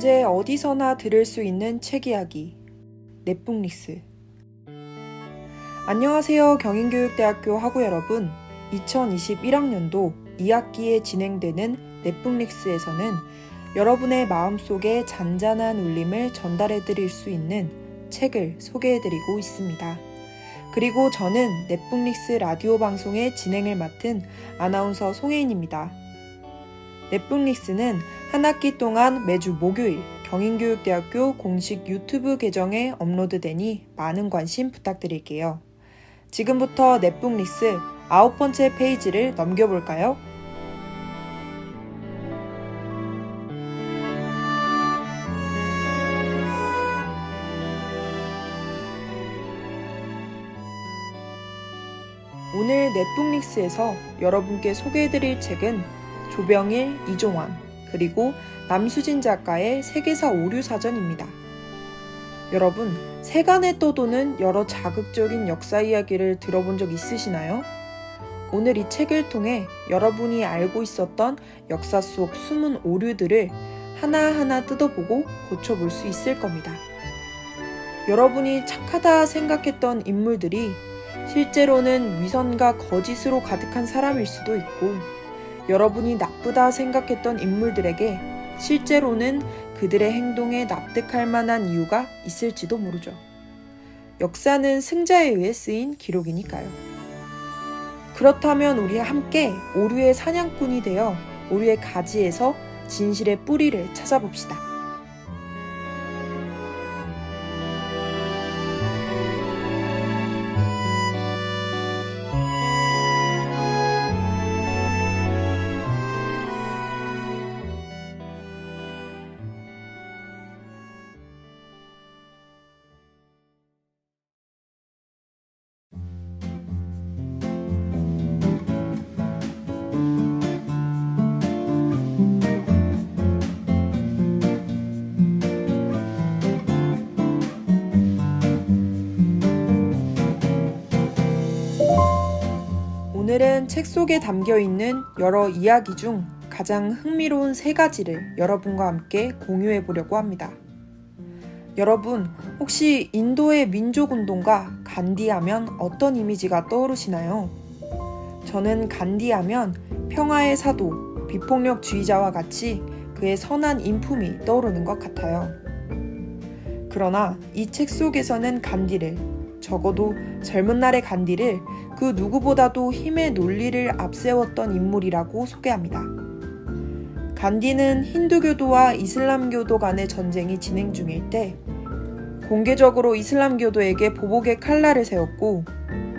언제 어디서나 들을 수 있는 책 이야기 넷북릭스. 안녕하세요. 경인교육대학교 학우 여러분. 2021학년도 2학기에 진행되는 넷북릭스에서는 여러분의 마음속에 잔잔한 울림을 전달해 드릴 수 있는 책을 소개해 드리고 있습니다. 그리고 저는 넷북릭스 라디오 방송의 진행을 맡은 아나운서 송혜인입니다. 넷북릭스는 한 학기 동안 매주 목요일 경인교육대학교 공식 유튜브 계정에 업로드되니 많은 관심 부탁드릴게요. 지금부터 넷북릭스 9번째 페이지를 넘겨볼까요? 오늘 넷북릭스에서 여러분께 소개해드릴 책은 조병일, 이종환, 그리고 남수진 작가의 세계사 오류사전입니다. 여러분, 세간에 떠도는 여러 자극적인 역사 이야기를 들어본 적 있으시나요? 오늘 이 책을 통해 여러분이 알고 있었던 역사 속 숨은 오류들을 하나하나 뜯어보고 고쳐볼 수 있을 겁니다. 여러분이 착하다 생각했던 인물들이 실제로는 위선과 거짓으로 가득한 사람일 수도 있고, 여러분이 나쁘다 생각했던 인물들에게 실제로는 그들의 행동에 납득할 만한 이유가 있을지도 모르죠. 역사는 승자에 의해 쓰인 기록이니까요. 그렇다면 우리 함께 오류의 사냥꾼이 되어 오류의 가지에서 진실의 뿌리를 찾아봅시다. 오늘은 책 속에 담겨있는 여러 이야기 중 가장 흥미로운 3가지를 여러분과 함께 공유해 보려고 합니다. 여러분, 혹시 인도의 민족운동가 간디 하면 어떤 이미지가 떠오르시나요? 저는 간디 하면 평화의 사도, 비폭력주의자와 같이 그의 선한 인품이 떠오르는 것 같아요. 그러나 이 책 속에서는 간디를, 적어도 젊은 날의 간디를 그 누구보다도 힘의 논리를 앞세웠던 인물이라고 소개합니다. 간디는 힌두교도와 이슬람교도 간의 전쟁이 진행 중일 때 공개적으로 이슬람교도에게 보복의 칼날을 세웠고,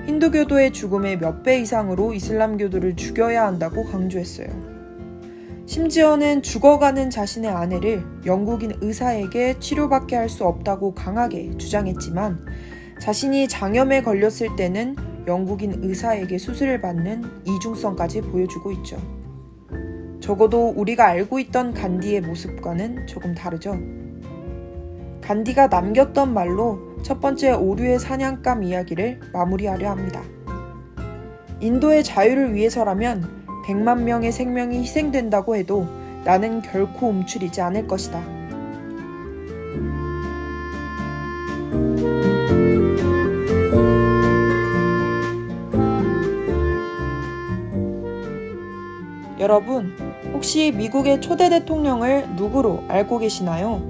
힌두교도의 죽음의 몇 배 이상으로 이슬람교도를 죽여야 한다고 강조했어요. 심지어는 죽어가는 자신의 아내를 영국인 의사에게 치료받게 할 수 없다고 강하게 주장했지만, 자신이 장염에 걸렸을 때는 영국인 의사에게 수술을 받는 이중성까지 보여주고 있죠. 적어도 우리가 알고 있던 간디의 모습과는 조금 다르죠. 간디가 남겼던 말로 첫 번째 오류의 사냥감 이야기를 마무리하려 합니다. 인도의 자유를 위해서라면 100만 명의 생명이 희생된다고 해도 나는 결코 움츠리지 않을 것이다. 여러분, 혹시 미국의 초대 대통령을 누구로 알고 계시나요?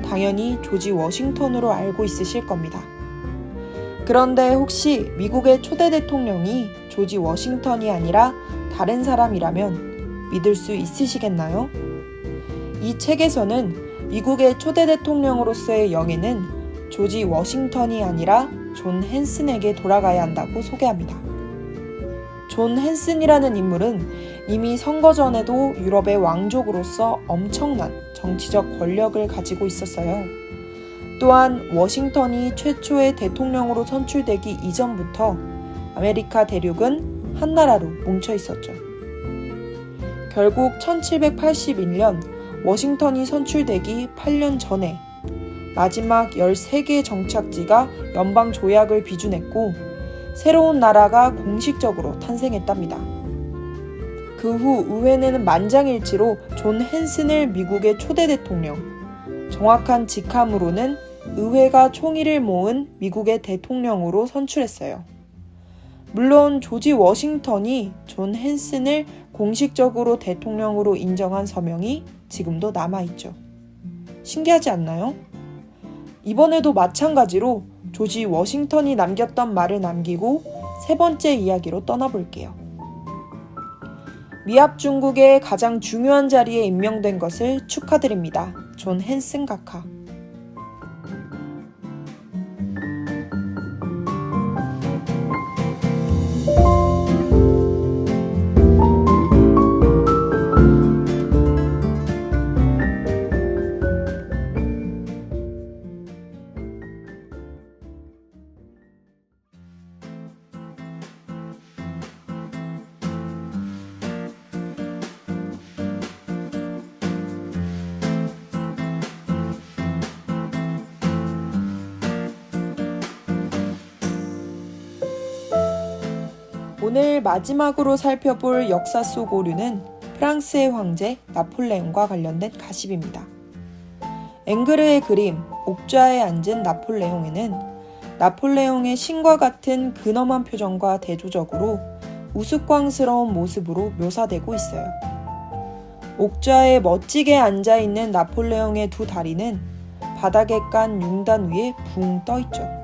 당연히 조지 워싱턴으로 알고 있으실 겁니다. 그런데 혹시 미국의 초대 대통령이 조지 워싱턴이 아니라 다른 사람이라면 믿을 수 있으시겠나요? 이 책에서는 미국의 초대 대통령으로서의 영예는 조지 워싱턴이 아니라 존 헨슨에게 돌아가야 한다고 소개합니다. 존 헨슨이라는 인물은 이미 선거 전에도 유럽의 왕족으로서 엄청난 정치적 권력을 가지고 있었어요. 또한 워싱턴이 최초의 대통령으로 선출되기 이전부터 아메리카 대륙은 한나라로 뭉쳐 있었죠. 결국 1781년 워싱턴이 선출되기 8년 전에 마지막 13개의 정착지가 연방 조약을 비준했고, 새로운 나라가 공식적으로 탄생했답니다. 그 후 의회는 만장일치로 존 헨슨을 미국의 초대 대통령, 정확한 직함으로는 의회가 총의를 모은 미국의 대통령으로 선출했어요. 물론 조지 워싱턴이 존 헨슨을 공식적으로 대통령으로 인정한 서명이 지금도 남아있죠. 신기하지 않나요? 이번에도 마찬가지로 조지 워싱턴이 남겼던 말을 남기고 세 번째 이야기로 떠나볼게요. 미합 중국의 가장 중요한 자리에 임명된 것을 축하드립니다. 존 헨슨 각하. 오늘 마지막으로 살펴볼 역사 속 오류는 프랑스의 황제 나폴레옹과 관련된 가십입니다. 앵그르의 그림 옥좌에 앉은 나폴레옹에는 나폴레옹의 신과 같은 근엄한 표정과 대조적으로 우스꽝스러운 모습으로 묘사되고 있어요. 옥좌에 멋지게 앉아있는 나폴레옹의 두 다리는 바닥에 깐 융단 위에 붕 떠있죠.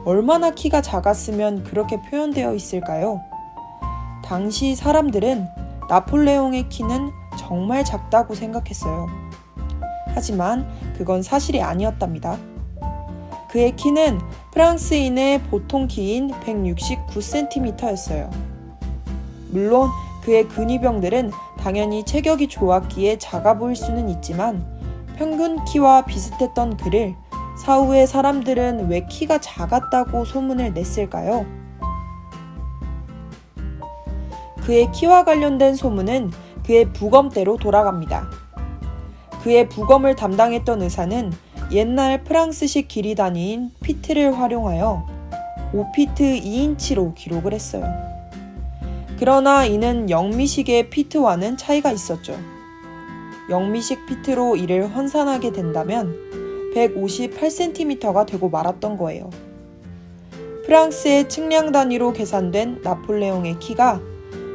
얼마나 키가 작았으면 그렇게 표현되어 있을까요? 당시 사람들은 나폴레옹의 키는 정말 작다고 생각했어요. 하지만 그건 사실이 아니었답니다. 그의 키는 프랑스인의 보통 키인 169cm였어요. 물론 그의 근위병들은 당연히 체격이 좋았기에 작아 보일 수는 있지만 평균 키와 비슷했던 그를 사후에 사람들은 왜 키가 작았다고 소문을 냈을까요? 그의 키와 관련된 소문은 그의 부검대로 돌아갑니다. 그의 부검을 담당했던 의사는 옛날 프랑스식 길이 단위인 피트를 활용하여 5피트 2인치로 기록을 했어요. 그러나 이는 영미식의 피트와는 차이가 있었죠. 영미식 피트로 이를 환산하게 된다면 158cm가 되고 말았던 거예요. 프랑스의 측량 단위로 계산된 나폴레옹의 키가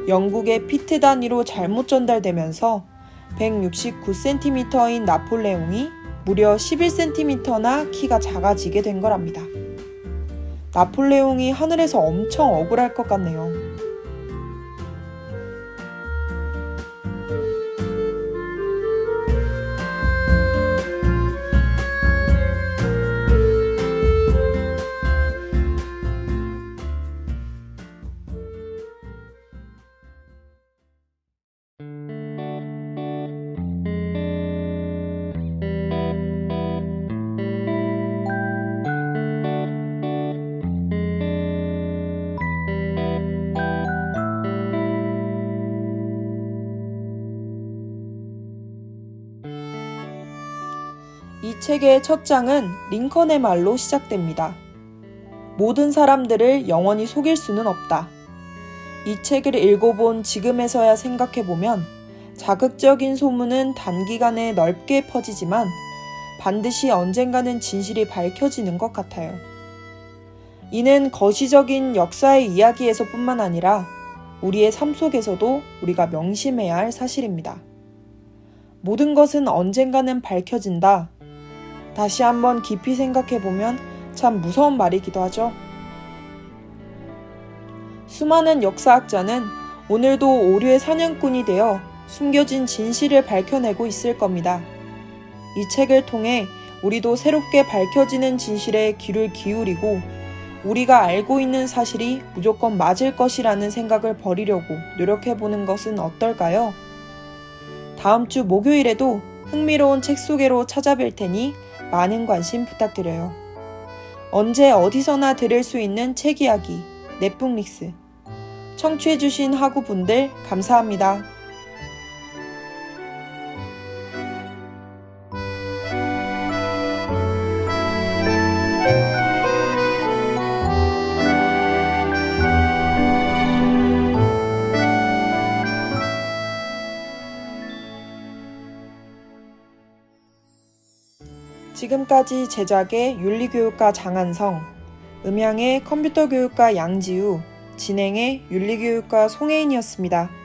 영국의 피트 단위로 잘못 전달되면서 169cm인 나폴레옹이 무려 11cm나 키가 작아지게 된 거랍니다. 나폴레옹이 하늘에서 엄청 억울할 것 같네요. 이 책의 첫 장은 링컨의 말로 시작됩니다. 모든 사람들을 영원히 속일 수는 없다. 이 책을 읽어본 지금에서야 생각해보면 자극적인 소문은 단기간에 넓게 퍼지지만 반드시 언젠가는 진실이 밝혀지는 것 같아요. 이는 거시적인 역사의 이야기에서 뿐만 아니라 우리의 삶 속에서도 우리가 명심해야 할 사실입니다. 모든 것은 언젠가는 밝혀진다. 다시 한번 깊이 생각해보면 참 무서운 말이기도 하죠. 수많은 역사학자는 오늘도 오류의 사냥꾼이 되어 숨겨진 진실을 밝혀내고 있을 겁니다. 이 책을 통해 우리도 새롭게 밝혀지는 진실에 귀를 기울이고 우리가 알고 있는 사실이 무조건 맞을 것이라는 생각을 버리려고 노력해보는 것은 어떨까요? 다음 주 목요일에도 흥미로운 책 소개로 찾아뵐 테니 많은 관심 부탁드려요. 언제 어디서나 들을 수 있는 책 이야기 넷북릭스. 청취해주신 학우분들 감사합니다. 지금까지 제작의 윤리교육가 장한성, 음향의 컴퓨터교육가 양지우, 진행의 윤리교육가 송혜인이었습니다.